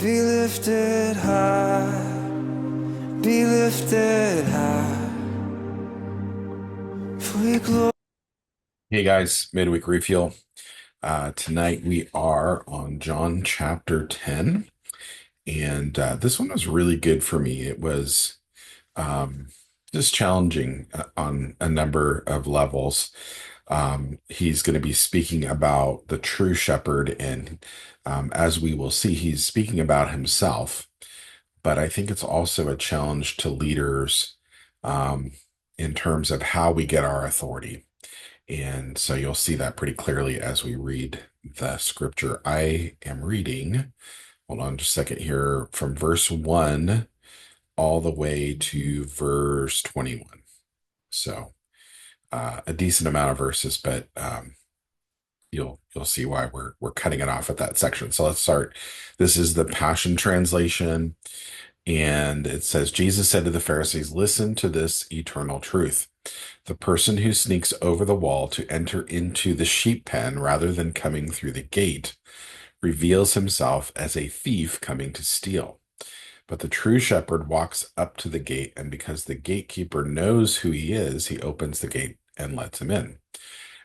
Be lifted high, be lifted high, for your glory. Hey guys, Midweek Refuel. Tonight we are on John chapter 10, and this one was really good for me. It was um, just challenging on a number of levels. He's going to be speaking about the true shepherd, and as we will see, he's speaking about himself, but I think it's also a challenge to leaders um, in terms of how we get our authority. And so you'll see that pretty clearly as we read the scripture. I am reading, hold on just a second here, from verse 1 all the way to verse 21. So a decent amount of verses, but you'll see why we're cutting it off at that section. So let's start. This is the Passion Translation, and it says, Jesus said to the Pharisees, "Listen to this eternal truth. The person who sneaks over the wall to enter into the sheep pen rather than coming through the gate reveals himself as a thief coming to steal. But the true shepherd walks up to the gate, and because the gatekeeper knows who he is, he opens the gate and lets him in.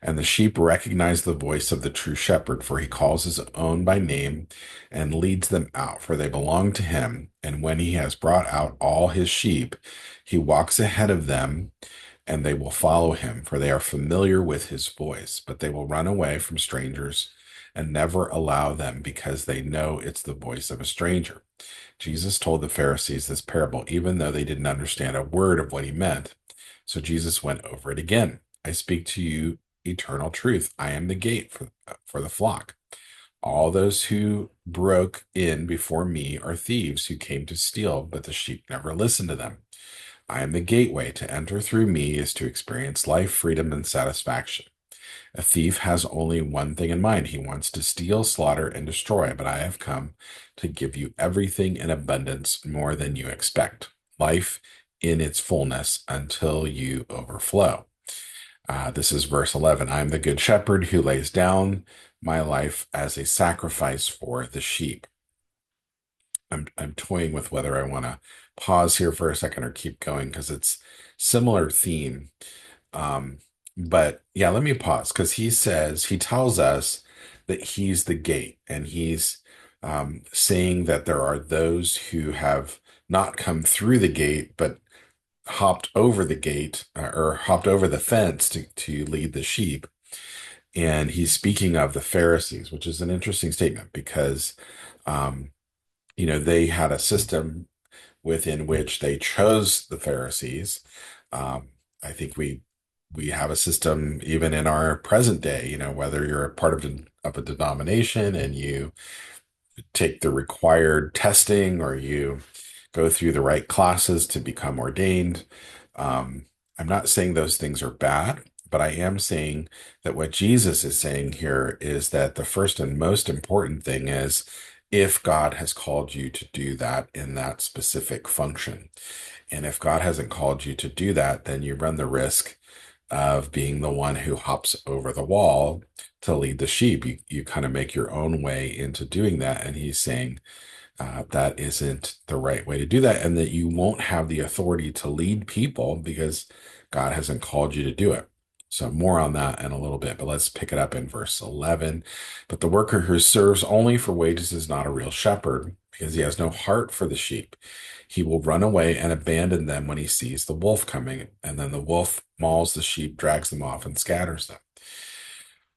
And the sheep recognize the voice of the true shepherd, for he calls his own by name and leads them out, for they belong to him. And when he has brought out all his sheep, he walks ahead of them, and they will follow him, for they are familiar with his voice. But they will run away from strangers and never allow them, because they know it's the voice of a stranger." Jesus told the Pharisees this parable, even though they didn't understand a word of what he meant. So Jesus went over it again. "I speak to you eternal truth. I am the gate for the flock. All those who broke in before me are thieves who came to steal, but the sheep never listened to them. I am the gateway. To enter through me is to experience life, freedom, and satisfaction. A thief has only one thing in mind. He wants to steal, slaughter, and destroy, but I have come to give you everything in abundance, more than you expect. Life in its fullness until you overflow." This is verse 11. "I am the good shepherd who lays down my life as a sacrifice for the sheep." I'm toying with whether I want to pause here for a second or keep going because it's similar theme. Um, but yeah, let me pause because he tells us that he's the gate, and he's saying that there are those who have not come through the gate, but hopped over the gate or hopped over the fence to lead the sheep. And he's speaking of the Pharisees, which is an interesting statement because, um, they had a system within which they chose the Pharisees. I think we have a system even in our present day, whether you're a part of a denomination and you take the required testing or you go through the right classes to become ordained. Um, I'm not saying those things are bad, but I am saying that what Jesus is saying here is that the first and most important thing is if God has called you to do that in that specific function. And if God hasn't called you to do that, then you run the risk of being the one who hops over the wall to lead the sheep. You kind of make your own way into doing that. And he's saying that isn't the right way to do that, and that you won't have the authority to lead people because God hasn't called you to do it. So more on that in a little bit, but let's pick it up in verse 11. "But the worker who serves only for wages is not a real shepherd, because he has no heart for the sheep. He will run away and abandon them when he sees the wolf coming, and then the wolf mauls the sheep, drags them off, and scatters them.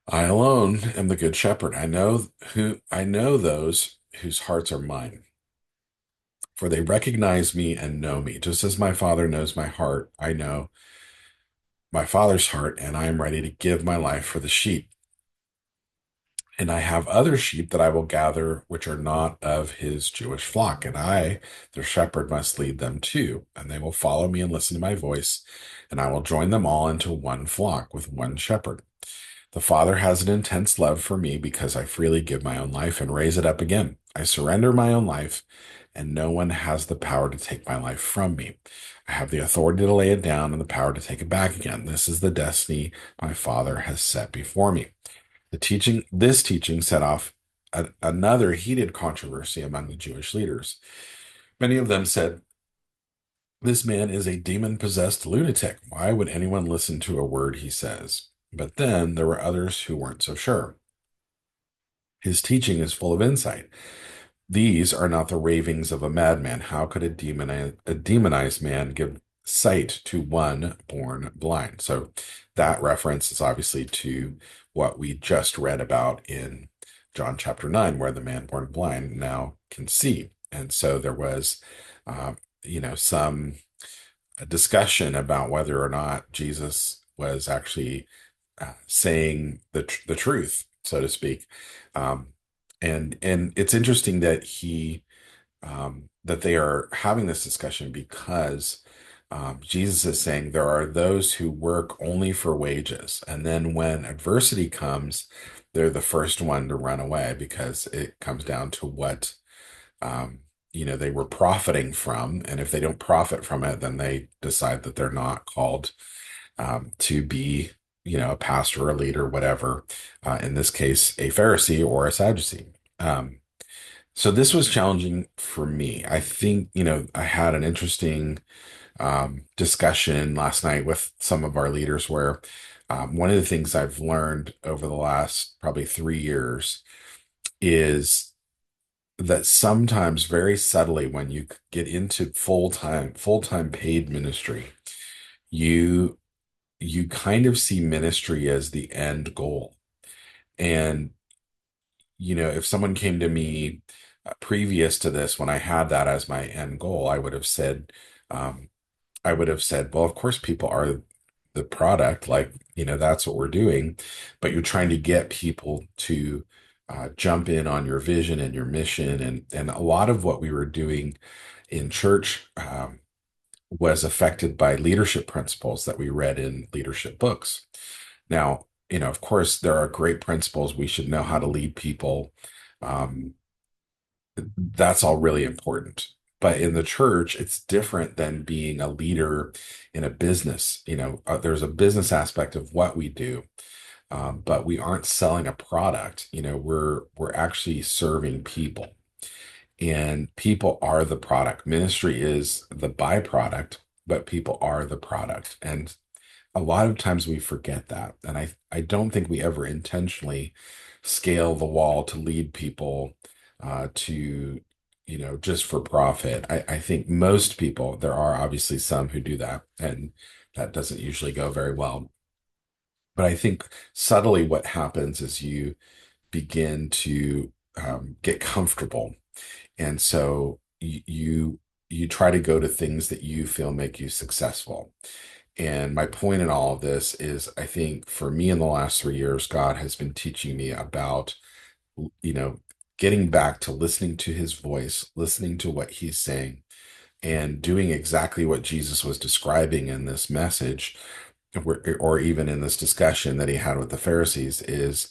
I alone am the good shepherd. I know those whose hearts are mine, for they recognize me and know me. Just as my Father knows my heart, I know my Father's heart, and I am ready to give my life for the sheep. And I have other sheep that I will gather, which are not of his Jewish flock, and I, their shepherd, must lead them too. And they will follow me and listen to my voice, and I will join them all into one flock with one shepherd. The Father has an intense love for me because I freely give my own life and raise it up again. I surrender my own life, and no one has the power to take my life from me. I have the authority to lay it down and the power to take it back again. This is the destiny my Father has set before me. This teaching set off another heated controversy among the Jewish leaders. Many of them said, "This man is a demon-possessed lunatic. Why would anyone listen to a word he says?" But then there were others who weren't so sure. His teaching is full of insight. These are not the ravings of a madman. How could a demonized man give sight to one born blind? So that reference is obviously to what we just read about in John chapter 9, where the man born blind now can see. And so there was, uh, some discussion about whether or not Jesus was actually saying the truth, so to speak. Um, and it's interesting that that they are having this discussion because Jesus is saying there are those who work only for wages, and then when adversity comes, they're the first one to run away because it comes down to what um, they were profiting from, and if they don't profit from it, then they decide that they're not called to be, a pastor, a leader, whatever. In this case, a Pharisee or a Sadducee. So this was challenging for me. I think, I had an interesting discussion last night with some of our leaders where one of the things I've learned over the last probably 3 years is that sometimes very subtly when you get into full-time paid ministry, you you kind of see ministry as the end goal. And, if someone came to me previous to this, when I had that as my end goal, um, I would have said, well, of course, people are the product, like, that's what we're doing, but you're trying to get people to jump in on your vision and your mission. And a lot of what we were doing in church was affected by leadership principles that we read in leadership books. Now, of course, there are great principles. We should know how to lead people. Um, that's all really important. But in the church, it's different than being a leader in a business. There's a business aspect of what we do, but we aren't selling a product. We're actually serving people, and people are the product. Ministry is the byproduct, but people are the product. And a lot of times we forget that. And I don't think we ever intentionally scale the wall to lead people to, just for profit. I think most people, there are obviously some who do that, and that doesn't usually go very well. But I think subtly what happens is you begin to get comfortable. And so you try to go to things that you feel make you successful. And my point in all of this is, I think for me in the last 3 years, God has been teaching me about, you know, getting back to listening to his voice, listening to what he's saying, and doing exactly what Jesus was describing in this message, or even in this discussion that he had with the Pharisees, is,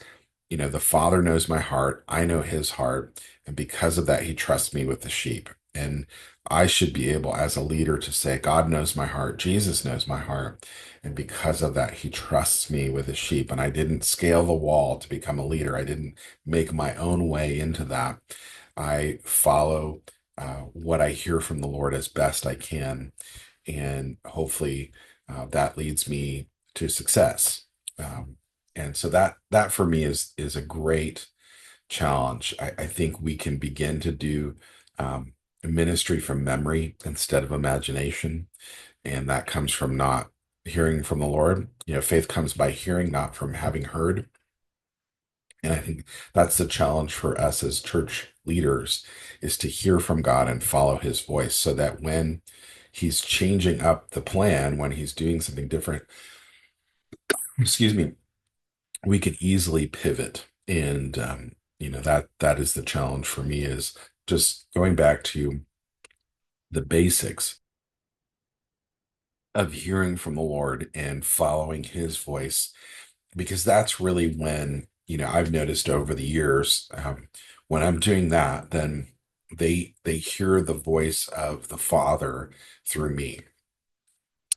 the Father knows my heart, I know his heart, and because of that, he trusts me with the sheep. And I should be able, as a leader, to say, God knows my heart, Jesus knows my heart, and because of that, he trusts me with his sheep. And I didn't scale the wall to become a leader. I didn't make my own way into that. I follow what I hear from the Lord as best I can, and hopefully that leads me to success. Um, and so that for me is a great challenge. I think we can begin to do ministry from memory instead of imagination, and that comes from not hearing from the Lord. Faith comes by hearing, not from having heard. And I think that's the challenge for us as church leaders, is to hear from God and follow his voice, so that when he's changing up the plan, when he's doing something different, excuse me, we could easily pivot. And that is the challenge for me, is just going back to the basics of hearing from the Lord and following his voice, because that's really when, I've noticed over the years, when I'm doing that, then they hear the voice of the Father through me.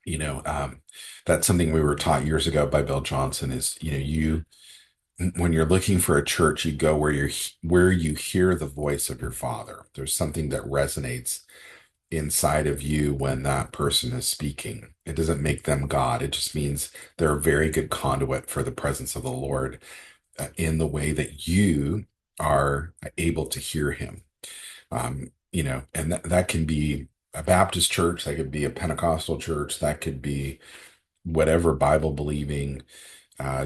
you know um that's something we were taught years ago by Bill Johnson, is, when you're looking for a church, you go where you hear the voice of your Father. There's something that resonates inside of you when that person is speaking. It doesn't make them God. It just means they're a very good conduit for the presence of the Lord in the way that you are able to hear him. And that can be a Baptist church, that could be a Pentecostal church, that could be whatever Bible believing,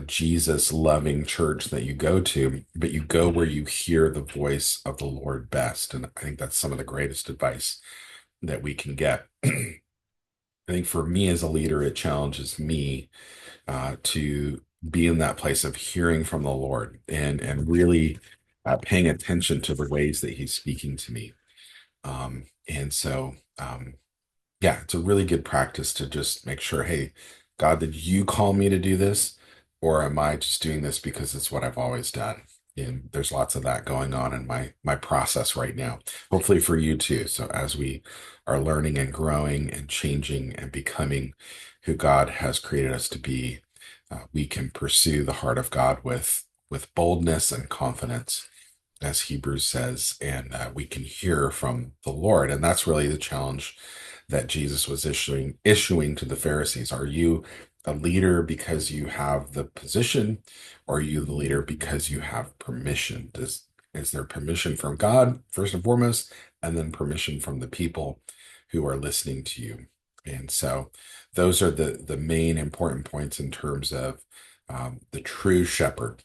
Jesus loving church that you go to, but you go where you hear the voice of the Lord best. And I think that's some of the greatest advice that we can get. I think for me as a leader, it challenges me to be in that place of hearing from the Lord and really paying attention to the ways that He's speaking to me. Yeah, it's a really good practice to just make sure, hey, God, did you call me to do this? Or am I just doing this because it's what I've always done? And there's lots of that going on in my process right now. Hopefully for you too. So as we are learning and growing and changing and becoming who God has created us to be, we can pursue the heart of God with boldness and confidence, as Hebrews says, and we can hear from the Lord. And that's really the challenge that Jesus was issuing to the Pharisees. Are you a leader because you have the position, or are you the leader because you have permission? Is there permission from God first and foremost, and then permission from the people who are listening to you? And so those are the main important points in terms of the true shepherd.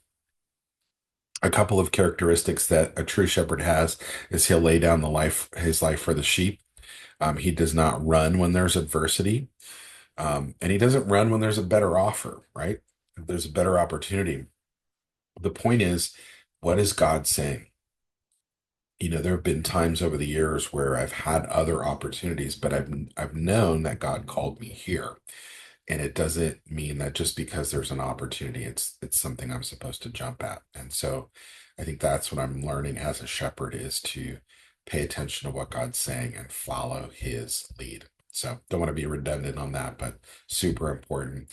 A couple of characteristics that a true shepherd has is he'll lay down his life for the sheep. He does not run when there's adversity, and he doesn't run when there's a better offer, right? If there's a better opportunity. The point is, what is God saying? There have been times over the years where I've had other opportunities, but I've known that God called me here. And it doesn't mean that just because there's an opportunity, it's something I'm supposed to jump at. And so I think that's what I'm learning as a shepherd, is to pay attention to what God's saying and follow his lead. So don't want to be redundant on that, but super important.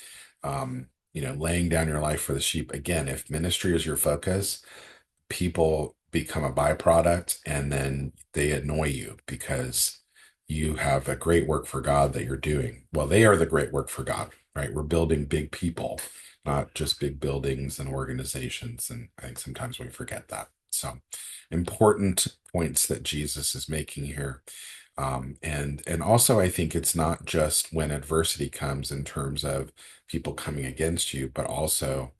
Laying down your life for the sheep. Again, if ministry is your focus, people become a byproduct, and then they annoy you because you have a great work for God that you're doing. Well, they are the great work for God, right? We're building big people, not just big buildings and organizations. And I think sometimes we forget that. So important points that Jesus is making here. And also I think it's not just when adversity comes in terms of people coming against you, but also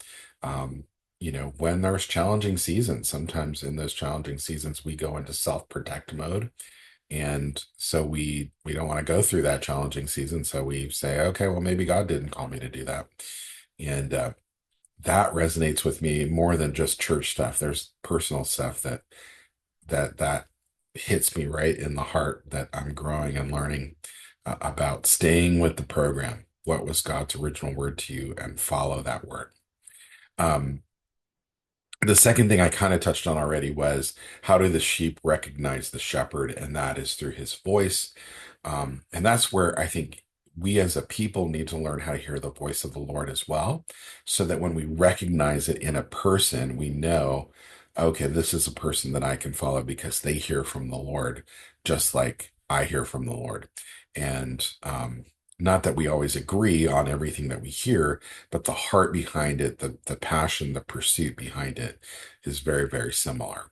when there's challenging seasons. Sometimes in those challenging seasons we go into self-protect mode, and so we don't want to go through that challenging season, so we say, okay, well, maybe God didn't call me to do that. And that resonates with me more than just church stuff. There's personal stuff that hits me right in the heart, that I'm growing and learning about staying with the program. What was God's original word to you, and follow that word. um The second thing I kind of touched on already was, how do the sheep recognize the shepherd? And that is through his voice. And that's where I think we as a people need to learn how to hear the voice of the Lord as well, so that when we recognize it in a person, we know, okay, this is a person that I can follow because they hear from the Lord, just like I hear from the Lord. And not that we always agree on everything that we hear, but the heart behind it, the passion, the pursuit behind it is very, very similar.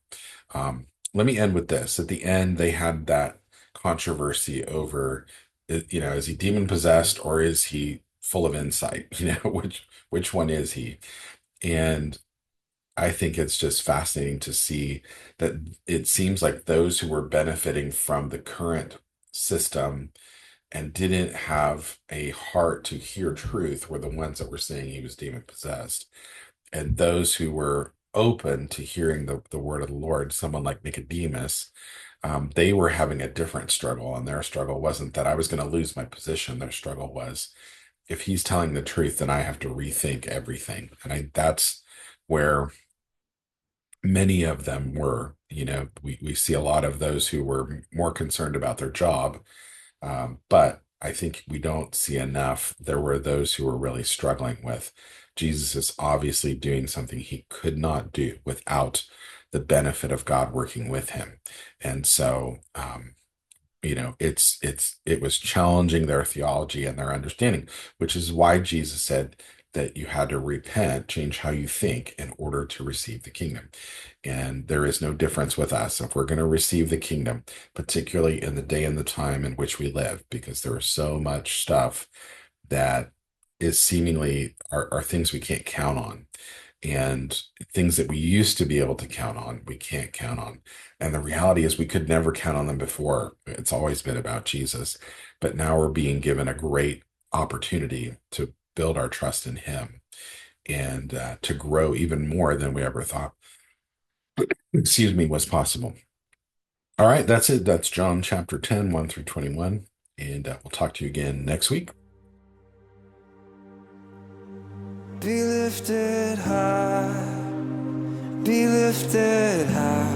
Let me end with this. At the end, they had that controversy over, is he demon possessed or is he full of insight? Which one is he? And I think it's just fascinating to see that it seems like those who were benefiting from the current system and didn't have a heart to hear truth were the ones that were saying he was demon possessed. And those who were open to hearing the word of the Lord, someone like Nicodemus, they were having a different struggle. And their struggle wasn't that I was going to lose my position. Their struggle was, if he's telling the truth, then I have to rethink everything. And that's where many of them were. We see a lot of those who were more concerned about their job, but I think we don't see enough. There were those who were really struggling with. Jesus is obviously doing something he could not do without the benefit of God working with him. And so, it was challenging their theology and their understanding, which is why Jesus said that you had to repent, change how you think in order to receive the kingdom. And there is no difference with us if we're going to receive the kingdom, particularly in the day and the time in which we live, because there is so much stuff that is seemingly are things we can't count on, and things that we used to be able to count on, we can't count on. And the reality is, we could never count on them before. It's always been about Jesus. But now we're being given a great opportunity to build our trust in him and to grow even more than we ever thought, excuse me, was possible. All right, that's it. That's John chapter 10, 1 through 21. And we'll talk to you again next week. Be lifted high, be lifted high.